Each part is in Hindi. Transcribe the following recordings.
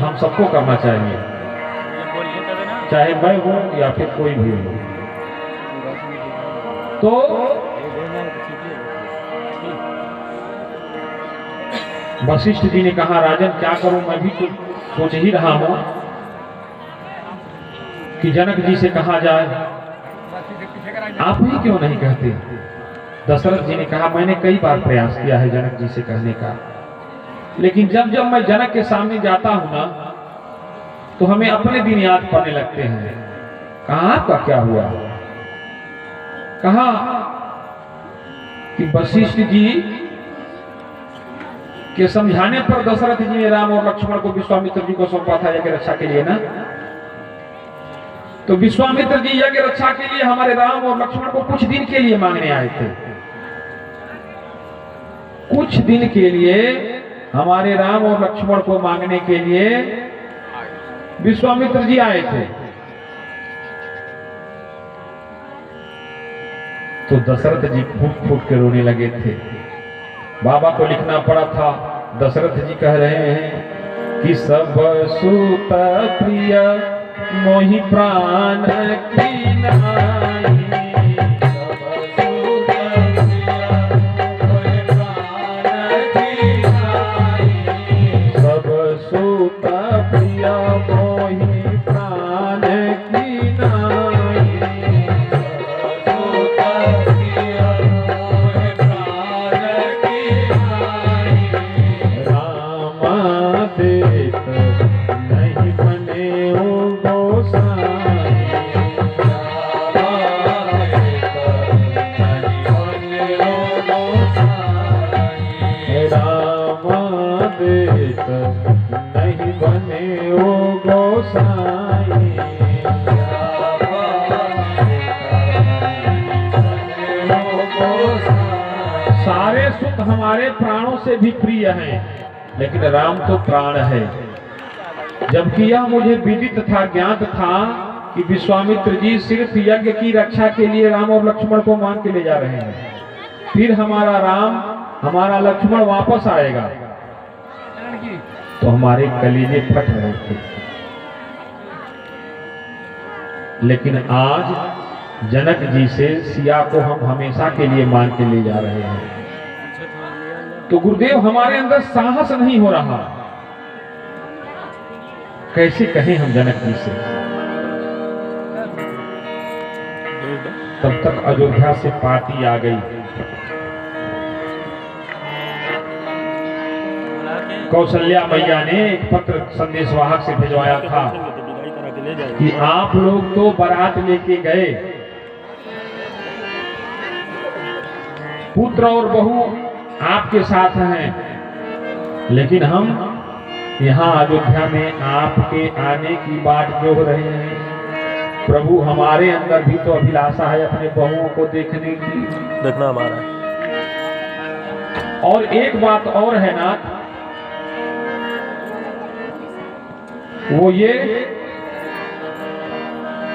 हम सबको करना चाहिए, चाहे मैं हूं या फिर कोई भी हो। तो वशिष्ठ जी ने कहा, राजन क्या करूं, मैं भी तो सोच ही रहा हूं कि जनक जी से कहा जाए, आप ही क्यों नहीं कहते। दशरथ जी ने कहा, मैंने कई बार प्रयास किया है जनक जी से कहने का, लेकिन जब जब मैं जनक के सामने जाता हूं ना, तो हमें अपने दिन याद पड़ने लगते हैं। कहा आपका क्या हुआ। कहा कि वशिष्ठ जी के समझाने पर दशरथ जी ने राम और लक्ष्मण को विश्वामित्र जी को सौंपा था यज्ञ रक्षा के लिए ना। तो विश्वामित्र जी यज्ञ रक्षा के लिए हमारे राम और लक्ष्मण को कुछ दिन के लिए मांगने आए थे। कुछ दिन के लिए हमारे राम और लक्ष्मण को मांगने के लिए विश्वामित्र जी आए थे। तो दशरथ जी फूट फूट के रोने लगे थे। बाबा को लिखना पड़ा था। दशरथ जी कह रहे हैं कि सब सुत प्रिय मोहि प्राण की नाई, सब सुत प्रिय मोहि प्राण की नाई, नहीं बने हो गोसाई, रामा देत नहीं बने हो गोसाई। सारे सुख हमारे प्राणों से भी प्रिय हैं, लेकिन राम तो प्राण है। जबकि यह मुझे विदित था, ज्ञात था कि विश्वामित्र जी सिर्फ यज्ञ की रक्षा के लिए राम और लक्ष्मण को मांग के ले जा रहे हैं। फिर हमारा राम हमारा लक्ष्मण वापस आएगा तो हमारे कलीजे फट रहे थे। लेकिन आज जनक जी से सिया को हम हमेशा के लिए मांग के ले जा रहे हैं। तो गुरुदेव हमारे अंदर साहस नहीं हो रहा, कैसे कहें हम जनक जी से। तब तक अयोध्या से पार्टी आ गई। कौशल्या मैया ने एक पत्र संदेशवाहक से भिजवाया था कि आप लोग तो बारात लेके गए, पुत्र और बहू आपके साथ हैं, लेकिन हम यहाँ अयोध्या में आपके आने की बाट जोह रहे हैं। प्रभु हमारे अंदर भी तो अभिलाषा है अपने बहुओं को देखने की, देखना हमारा। और एक बात और है ना, वो ये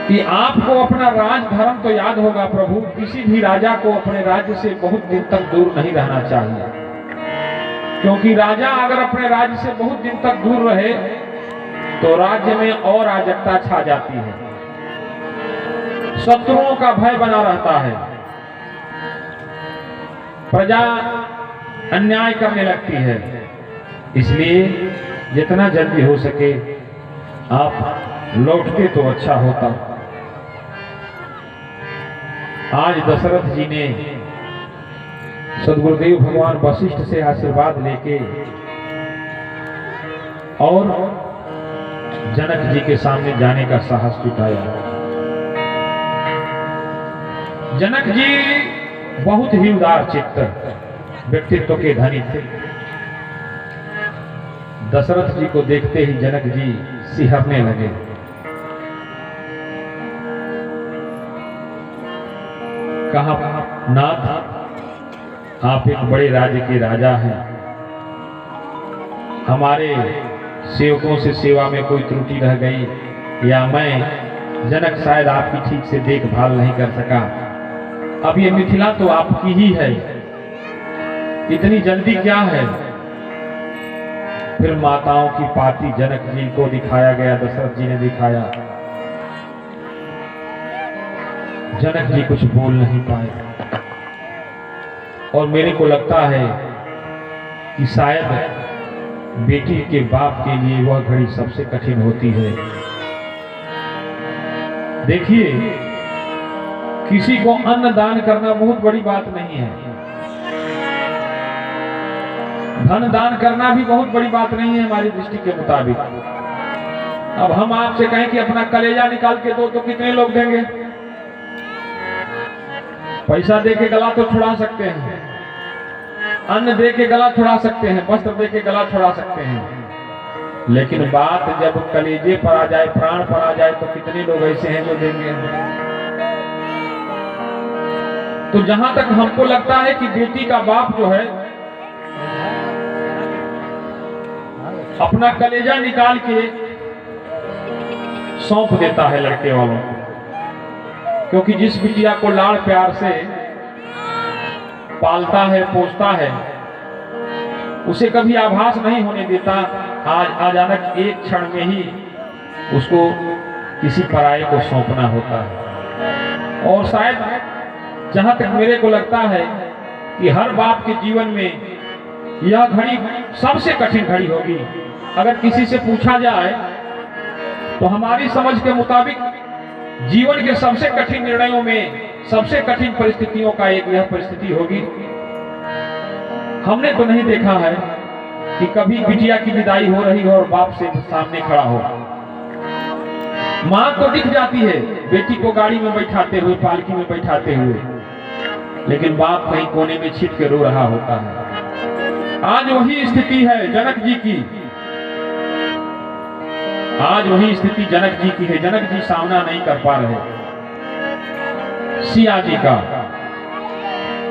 कि आपको अपना राज धर्म तो याद होगा प्रभु। किसी भी राजा को अपने राज्य से बहुत दिन तक दूर नहीं रहना चाहिए, क्योंकि राजा अगर अपने राज्य से बहुत दिन तक दूर रहे तो राज्य में और अराजकता छा जाती है, शत्रुओं का भय बना रहता है, प्रजा अन्याय करने लगती है। इसलिए जितना जल्दी हो सके आप लौटते तो अच्छा होता। आज दशरथ जी ने सद्गुरुदेव भगवान वशिष्ठ से आशीर्वाद लेके और जनक जी के सामने जाने का साहस जुटाया। जनक जी बहुत ही उदार चित्त व्यक्तित्व के धनी थे। दशरथ जी को देखते ही जनक जी सिहरने लगे। कहा, नाथ आप एक बड़े राज्य के राजा हैं, हमारे सेवकों से सेवा में कोई त्रुटि रह गई या मैं जनक शायद आपकी ठीक से देखभाल नहीं कर सका। अब ये मिथिला तो आपकी ही है, इतनी जल्दी क्या है। फिर माताओं की पार्टी जनक जी को दिखाया गया, दशरथ जी ने दिखाया। जनक जी कुछ बोल नहीं पाए और मेरे को लगता है कि शायद बेटी के बाप के लिए वह घड़ी सबसे कठिन होती है। देखिए, किसी को अन्न दान करना बहुत बड़ी बात नहीं है, धन दान करना भी बहुत बड़ी बात नहीं है हमारी दृष्टि के मुताबिक। अब हम आपसे कहें कि अपना कलेजा निकाल के दो तो कितने लोग देंगे? पैसा दे के गला तो छुड़ा सकते हैं, अन्न दे के गला छुड़ा सकते हैं, वस्त्र दे के गला छुड़ा सकते हैं, लेकिन बात जब कलेजे पर आ जाए, प्राण पर आ जाए, तो कितने लोग ऐसे हैं जो देंगे? तो जहां तक हमको लगता है कि बेटी का बाप जो है अपना कलेजा निकाल के सौंप देता है लड़के वालों को, क्योंकि जिस बिटिया को लाड़ प्यार से पालता है, पोसता है, उसे कभी आभास नहीं होने देता आज अचानक एक क्षण में ही उसको किसी पराये को सौंपना होता है। और शायद जहां तक मेरे को लगता है कि हर बाप के जीवन में यह घड़ी सबसे कठिन घड़ी होगी। अगर किसी से पूछा जाए तो हमारी समझ के मुताबिक जीवन के सबसे कठिन निर्णयों में, सबसे कठिन परिस्थितियों का एक यह परिस्थिति होगी। हमने तो नहीं देखा है कि कभी बिटिया की विदाई हो रही हो और बाप से सामने खड़ा हो। मां तो दिख जाती है बेटी को गाड़ी में बैठाते हुए, पालकी में बैठाते हुए, लेकिन बाप कहीं कोने में छिप के रो रहा होता है। आज वही स्थिति है जनक जी की, आज वही स्थिति जनक जी की है। जनक जी सामना नहीं कर पा रहे सिया जी का,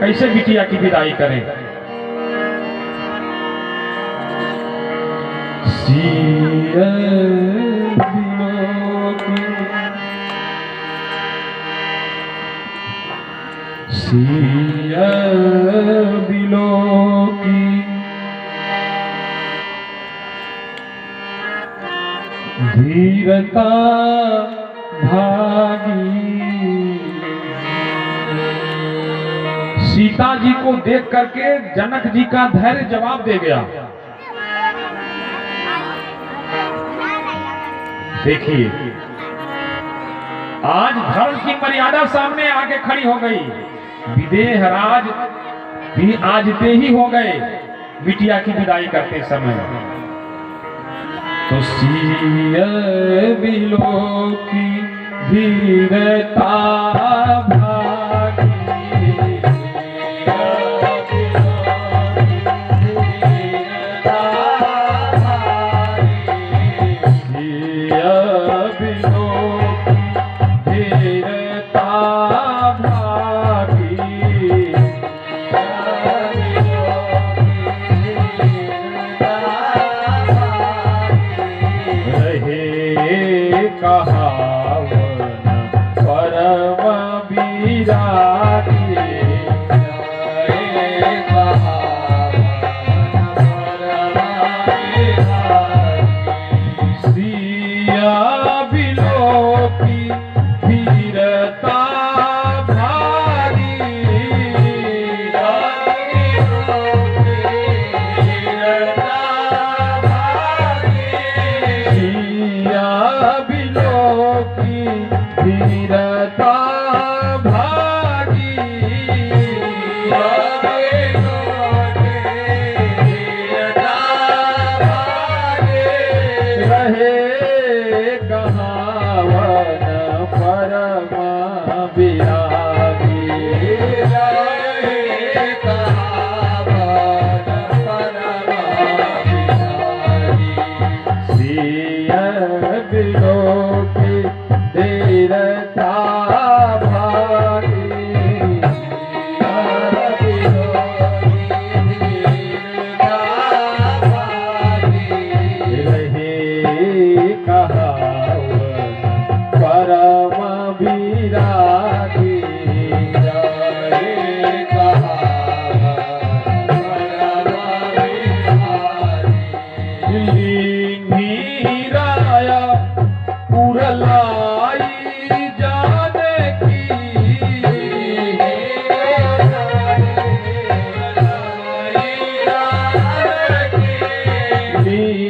कैसे बिटिया की विदाई करें? सिया बिलो की धीरता भागी। सीता जी को देख करके जनक जी का धैर्य जवाब दे गया। देखिए, आज धर्म की मर्यादा सामने आके खड़ी हो गई। विदेह राज भी आज ते ही हो गए बिटिया की विदाई करते समय। तो सिया बिलो की धीरता भागी,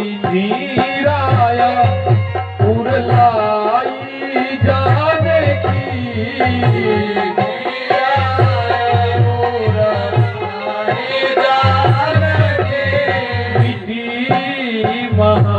धीराया उरलाई जाने की महा